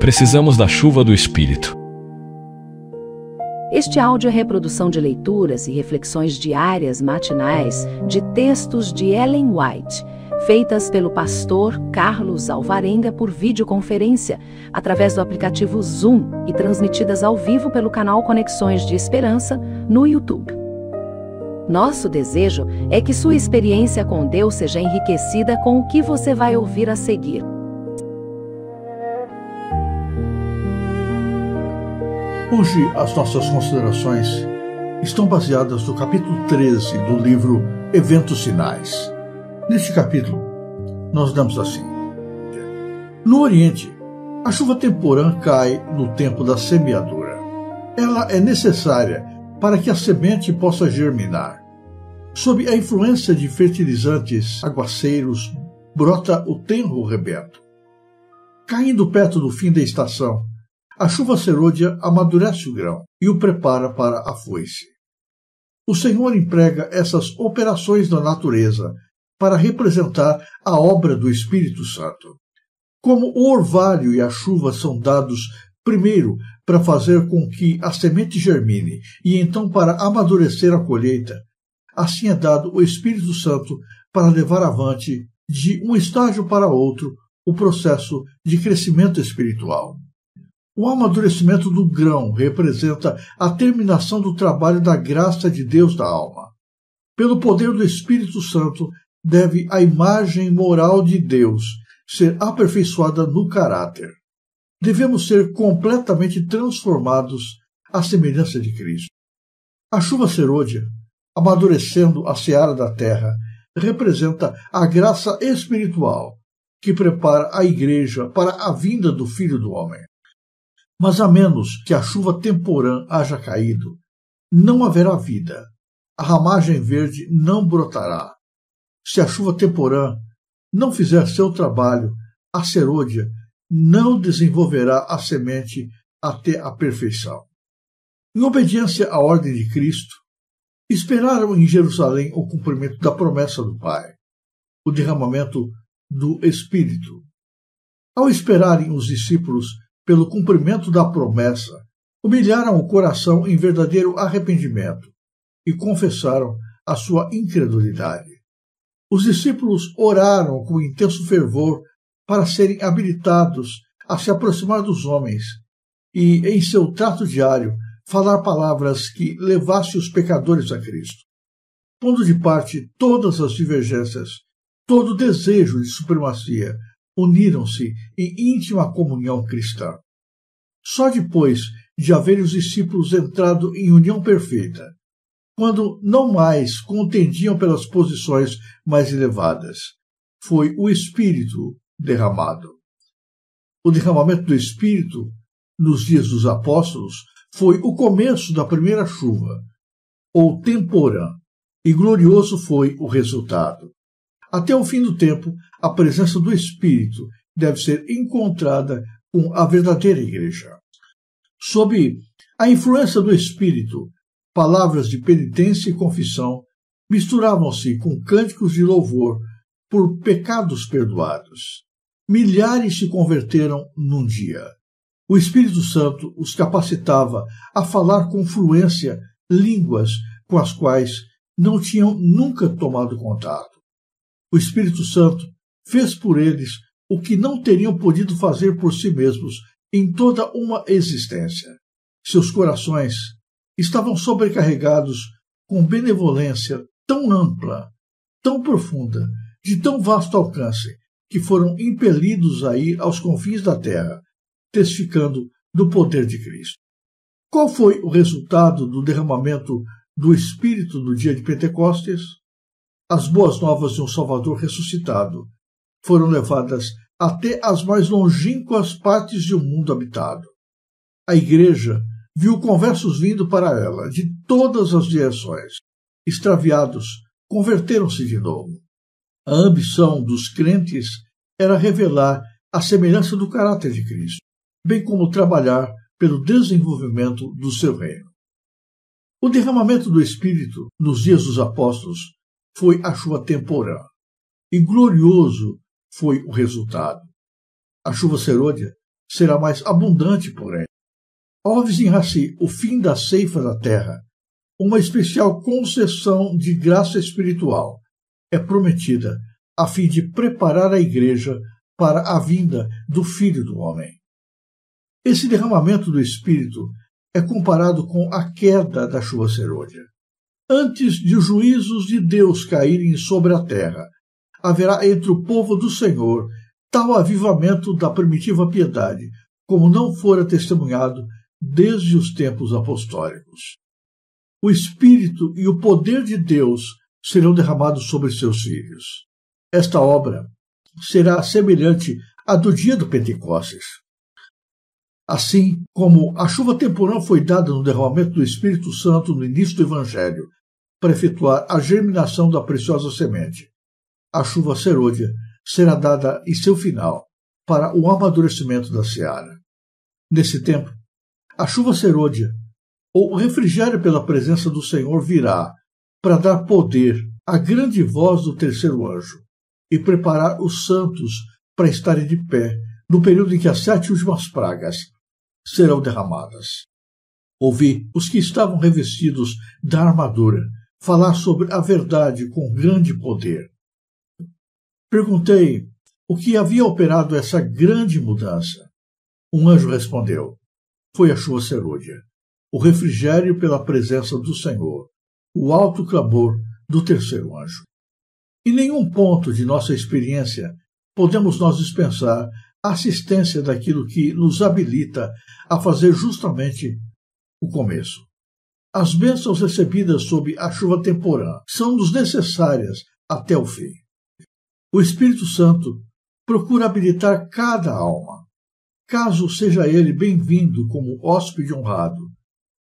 Precisamos da chuva do Espírito. Este áudio é reprodução de leituras e reflexões diárias matinais de textos de Ellen White, feitas pelo pastor Carlos Alvarenga por videoconferência, através do aplicativo Zoom e transmitidas ao vivo pelo canal Conexões de Esperança no YouTube. Nosso desejo é que sua experiência com Deus seja enriquecida com o que você vai ouvir a seguir. Hoje, as nossas considerações estão baseadas no capítulo 13 do livro Eventos Finais. Neste capítulo, nós damos assim: no Oriente, a chuva temporã cai no tempo da semeadura. Ela é necessária para que a semente possa germinar. Sob a influência de fertilizantes, aguaceiros, brota o tenro rebento. Caindo perto do fim da estação, a chuva serôdia amadurece o grão e o prepara para a foice. O Senhor emprega essas operações da natureza para representar a obra do Espírito Santo. Como o orvalho e a chuva são dados primeiro para fazer com que a semente germine e então para amadurecer a colheita, assim é dado o Espírito Santo para levar avante, de um estágio para outro, o processo de crescimento espiritual. O amadurecimento do grão representa a terminação do trabalho da graça de Deus na alma. Pelo poder do Espírito Santo, deve a imagem moral de Deus ser aperfeiçoada no caráter. Devemos ser completamente transformados à semelhança de Cristo. A chuva serôdia, amadurecendo a seara da terra, representa a graça espiritual que prepara a igreja para a vinda do Filho do Homem. Mas a menos que a chuva temporã haja caído, não haverá vida. A ramagem verde não brotará. Se a chuva temporã não fizer seu trabalho, a serôdia não desenvolverá a semente até a perfeição. Em obediência à ordem de Cristo, esperaram em Jerusalém o cumprimento da promessa do Pai, o derramamento do Espírito. Ao esperarem os discípulos pelo cumprimento da promessa, humilharam o coração em verdadeiro arrependimento e confessaram a sua incredulidade. Os discípulos oraram com intenso fervor para serem habilitados a se aproximar dos homens e, em seu trato diário, falar palavras que levassem os pecadores a Cristo. Pondo de parte todas as divergências, todo o desejo de supremacia, uniram-se em íntima comunhão cristã. Só depois de haverem os discípulos entrado em união perfeita, quando não mais contendiam pelas posições mais elevadas, foi o Espírito derramado. O derramamento do Espírito, nos dias dos apóstolos, foi o começo da primeira chuva, ou temporã, e glorioso foi o resultado. Até o fim do tempo, a presença do Espírito deve ser encontrada com a verdadeira igreja. Sob a influência do Espírito, palavras de penitência e confissão misturavam-se com cânticos de louvor por pecados perdoados. Milhares se converteram num dia. O Espírito Santo os capacitava a falar com fluência línguas com as quais não tinham nunca tomado contato. O Espírito Santo fez por eles o que não teriam podido fazer por si mesmos em toda uma existência. Seus corações estavam sobrecarregados com benevolência tão ampla, tão profunda, de tão vasto alcance, que foram impelidos a ir aos confins da terra, testificando do poder de Cristo. Qual foi o resultado do derramamento do Espírito no dia de Pentecostes? As boas novas de um Salvador ressuscitado foram levadas até as mais longínquas partes de um mundo habitado. A igreja viu conversos vindo para ela de todas as direções. Extraviados converteram-se de novo. A ambição dos crentes era revelar a semelhança do caráter de Cristo, bem como trabalhar pelo desenvolvimento do seu reino. O derramamento do Espírito nos dias dos apóstolos foi a chuva temporã, e glorioso foi o resultado. A chuva serôdia será mais abundante, porém. Ao avizinhar-se o fim da ceifa da terra, uma especial concessão de graça espiritual é prometida a fim de preparar a Igreja para a vinda do Filho do Homem. Esse derramamento do Espírito é comparado com a queda da chuva serôdia. Antes de os juízos de Deus caírem sobre a terra, haverá entre o povo do Senhor tal avivamento da primitiva piedade, como não fora testemunhado desde os tempos apostólicos. O Espírito e o poder de Deus serão derramados sobre seus filhos. Esta obra será semelhante à do dia do Pentecostes. Assim como a chuva temporal foi dada no derramamento do Espírito Santo no início do Evangelho, para efetuar a germinação da preciosa semente, a chuva serôdia será dada em seu final, para o amadurecimento da seara. Nesse tempo, a chuva serôdia, ou refrigério pela presença do Senhor, virá para dar poder à grande voz do terceiro anjo e preparar os santos para estarem de pé no período em que as 7 últimas pragas serão derramadas. Ouvi os que estavam revestidos da armadura falar sobre a verdade com grande poder. Perguntei o que havia operado essa grande mudança. Um anjo respondeu: foi a chuva serôdia, o refrigério pela presença do Senhor, o alto clamor do terceiro anjo. Em nenhum ponto de nossa experiência podemos nós dispensar a assistência daquilo que nos habilita a fazer justamente o começo. As bênçãos recebidas sob a chuva temporã são-nos necessárias até o fim. O Espírito Santo procura habilitar cada alma. Caso seja ele bem-vindo como hóspede honrado,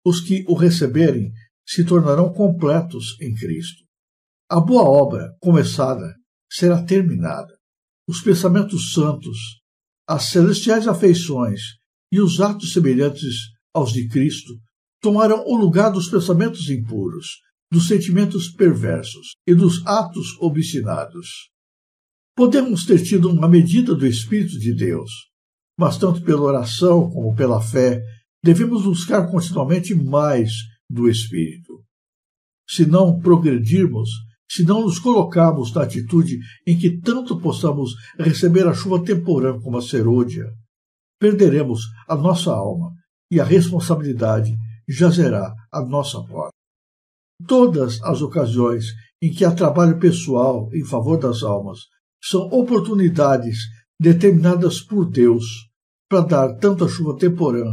os que o receberem se tornarão completos em Cristo. A boa obra começada será terminada. Os pensamentos santos, as celestiais afeições e os atos semelhantes aos de Cristo tomarão o lugar dos pensamentos impuros, dos sentimentos perversos e dos atos obstinados. Podemos ter tido uma medida do Espírito de Deus, mas tanto pela oração como pela fé, devemos buscar continuamente mais do Espírito. Se não progredirmos, se não nos colocarmos na atitude em que tanto possamos receber a chuva temporã como a serôdia, perderemos a nossa alma e a responsabilidade jazerá à nossa porta. Todas as ocasiões em que há trabalho pessoal em favor das almas são oportunidades determinadas por Deus para dar tanto a chuva temporã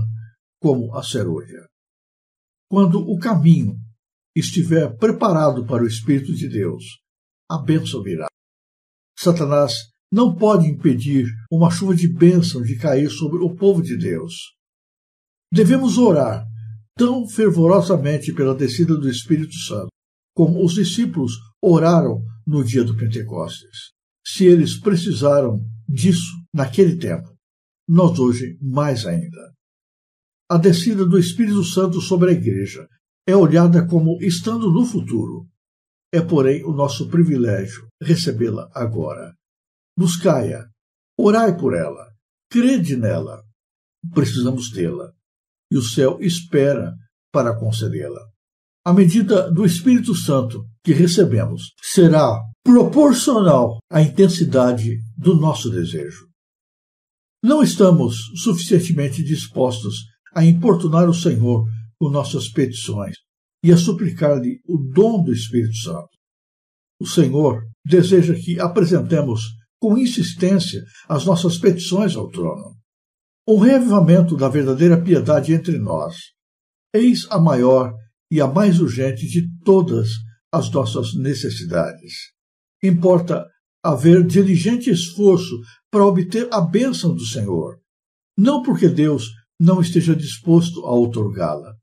como a serôdia. Quando o caminho estiver preparado para o Espírito de Deus, a bênção virá. Satanás não pode impedir uma chuva de bênção de cair sobre o povo de Deus. Devemos orar tão fervorosamente pela descida do Espírito Santo, como os discípulos oraram no dia do Pentecostes. Se eles precisaram disso naquele tempo, nós hoje mais ainda. A descida do Espírito Santo sobre a Igreja é olhada como estando no futuro. É, porém, o nosso privilégio recebê-la agora. Buscai-a, orai por ela, crede nela. Precisamos tê-la, e o céu espera para concedê-la. A medida do Espírito Santo que recebemos será proporcional à intensidade do nosso desejo. Não estamos suficientemente dispostos a importunar o Senhor com nossas petições e a suplicar-lhe o dom do Espírito Santo. O Senhor deseja que apresentemos com insistência as nossas petições ao trono. Um reavivamento da verdadeira piedade entre nós. Eis a maior e a mais urgente de todas as nossas necessidades. Importa haver diligente esforço para obter a bênção do Senhor, não porque Deus não esteja disposto a outorgá-la,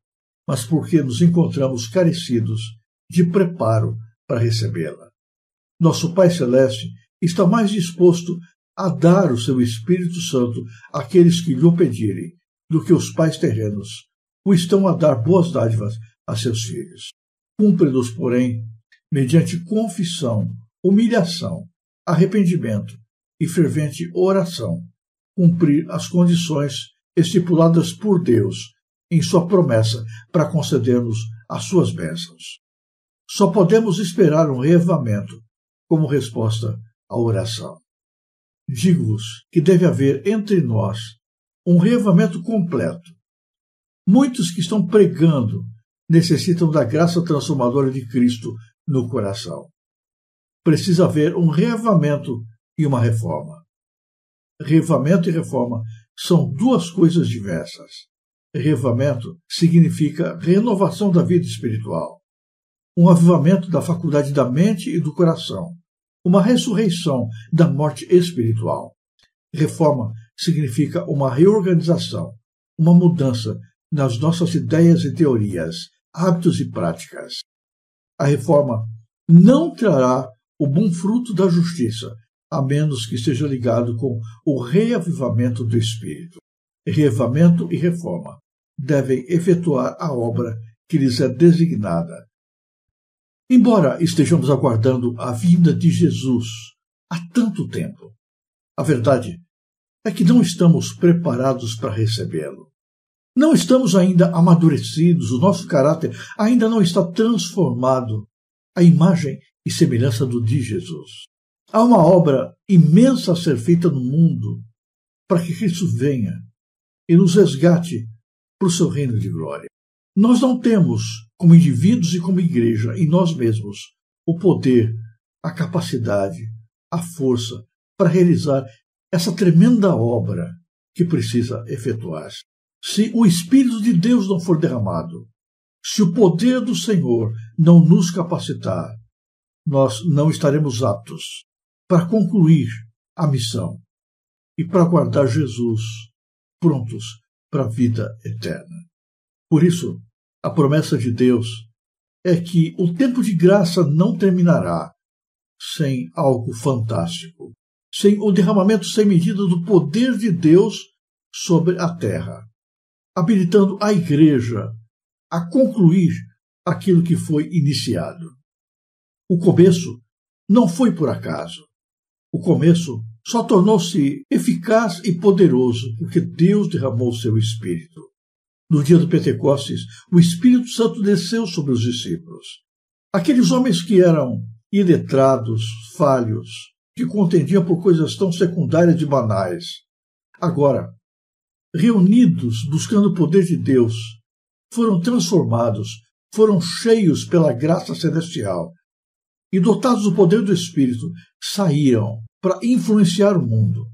mas porque nos encontramos carecidos de preparo para recebê-la. Nosso Pai Celeste está mais disposto a dar o seu Espírito Santo àqueles que lhe o pedirem do que os pais terrenos o estão a dar boas dádivas a seus filhos. Cumpre-nos, porém, mediante confissão, humilhação, arrependimento e fervente oração, cumprir as condições estipuladas por Deus em sua promessa para conceder-nos as suas bênçãos. Só podemos esperar um reavivamento como resposta à oração. Digo-vos que deve haver entre nós um reavivamento completo. Muitos que estão pregando necessitam da graça transformadora de Cristo no coração. Precisa haver um reavivamento e uma reforma. Reavivamento e reforma são duas coisas diversas. Reavivamento significa renovação da vida espiritual, um avivamento da faculdade da mente e do coração, uma ressurreição da morte espiritual. Reforma significa uma reorganização, uma mudança nas nossas ideias e teorias, hábitos e práticas. A reforma não trará o bom fruto da justiça, a menos que esteja ligado com o reavivamento do Espírito. Reavivamento e reforma devem efetuar a obra que lhes é designada. Embora estejamos aguardando a vinda de Jesus há tanto tempo, a verdade é que não estamos preparados para recebê-lo. Não estamos ainda amadurecidos, o nosso caráter ainda não está transformado à imagem e semelhança do de Jesus. Há uma obra imensa a ser feita no mundo para que Cristo venha e nos resgate para o seu reino de glória. Nós não temos, como indivíduos e como igreja, em nós mesmos, o poder, a capacidade, a força para realizar essa tremenda obra que precisa efetuar-se. Se o Espírito de Deus não for derramado, se o poder do Senhor não nos capacitar, nós não estaremos aptos para concluir a missão e para guardar Jesus prontos para a vida eterna. Por isso, a promessa de Deus é que o tempo de graça não terminará sem algo fantástico, sem o derramamento sem medida do poder de Deus sobre a terra, habilitando a igreja a concluir aquilo que foi iniciado. O começo não foi por acaso. O começo só tornou-se eficaz e poderoso porque Deus derramou seu Espírito. No dia do Pentecostes, o Espírito Santo desceu sobre os discípulos. Aqueles homens que eram iletrados, falhos, que contendiam por coisas tão secundárias e banais, agora, reunidos buscando o poder de Deus, foram transformados, foram cheios pela graça celestial e, dotados do poder do Espírito, saíram para influenciar o mundo.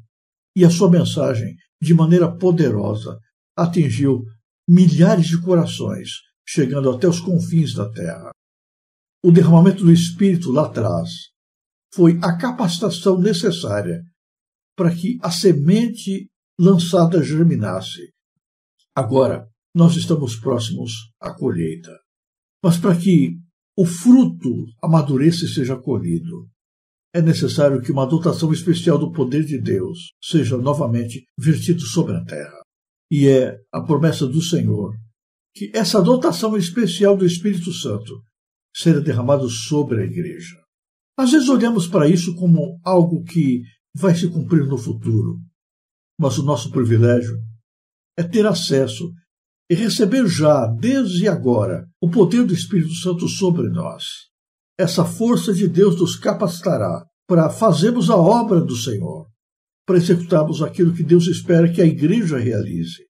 E a sua mensagem, de maneira poderosa, atingiu milhares de corações, chegando até os confins da terra. O derramamento do Espírito lá atrás foi a capacitação necessária para que a semente lançada germinasse. Agora, nós estamos próximos à colheita. Mas para que o fruto amadureça e seja colhido, é necessário que uma dotação especial do poder de Deus seja novamente vertido sobre a terra. E é a promessa do Senhor que essa dotação especial do Espírito Santo será derramada sobre a igreja. Às vezes olhamos para isso como algo que vai se cumprir no futuro, mas o nosso privilégio é ter acesso e receber já, desde agora, o poder do Espírito Santo sobre nós. Essa força de Deus nos capacitará para fazermos a obra do Senhor, para executarmos aquilo que Deus espera que a igreja realize.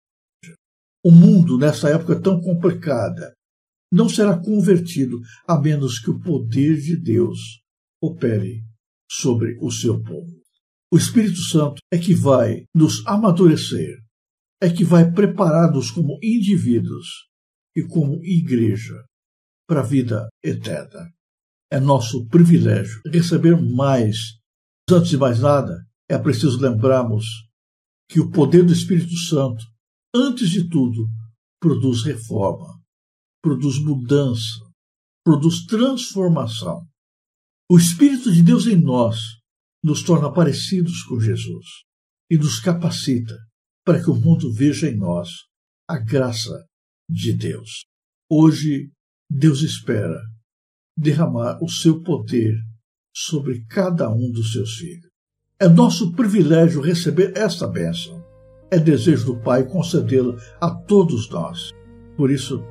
O mundo, nessa época tão complicada, não será convertido a menos que o poder de Deus opere sobre o seu povo. O Espírito Santo é que vai nos amadurecer, é que vai preparar-nos como indivíduos e como igreja para a vida eterna. É nosso privilégio receber mais. Antes de mais nada, é preciso lembrarmos que o poder do Espírito Santo, antes de tudo, produz reforma, produz mudança, produz transformação. O Espírito de Deus em nós nos torna parecidos com Jesus e nos capacita para que o mundo veja em nós a graça de Deus. Hoje, Deus espera derramar o seu poder sobre cada um dos seus filhos. É nosso privilégio receber esta bênção. É desejo do Pai concedê-la a todos nós. Por isso,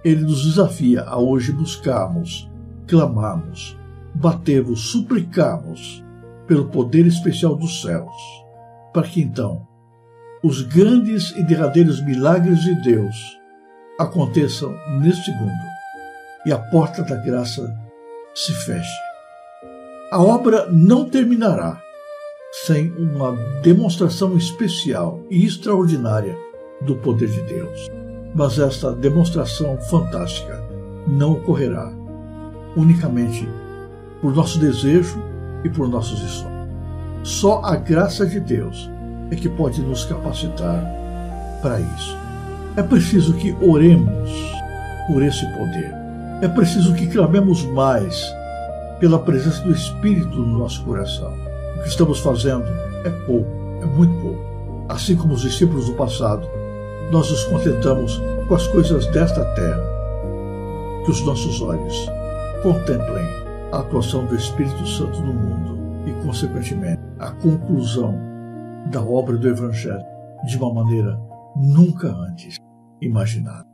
Ele nos desafia a hoje buscarmos, clamarmos, batermos, suplicarmos pelo poder especial dos céus, para que então os grandes e derradeiros milagres de Deus aconteçam neste mundo e a porta da graça se feche. A obra não terminará sem uma demonstração especial e extraordinária do poder de Deus. Mas esta demonstração fantástica não ocorrerá unicamente por nosso desejo e por nossos sonhos. Só a graça de Deus é que pode nos capacitar para isso. É preciso que oremos por esse poder. É preciso que clamemos mais pela presença do Espírito no nosso coração. O que estamos fazendo é pouco, é muito pouco. Assim como os discípulos do passado, nós nos contentamos com as coisas desta terra. Que os nossos olhos contemplem a atuação do Espírito Santo no mundo e, consequentemente, a conclusão da obra do Evangelho de uma maneira nunca antes imaginada.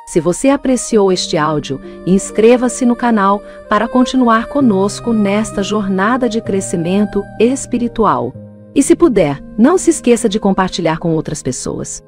Se você apreciou este áudio, inscreva-se no canal para continuar conosco nesta jornada de crescimento espiritual. E se puder, não se esqueça de compartilhar com outras pessoas.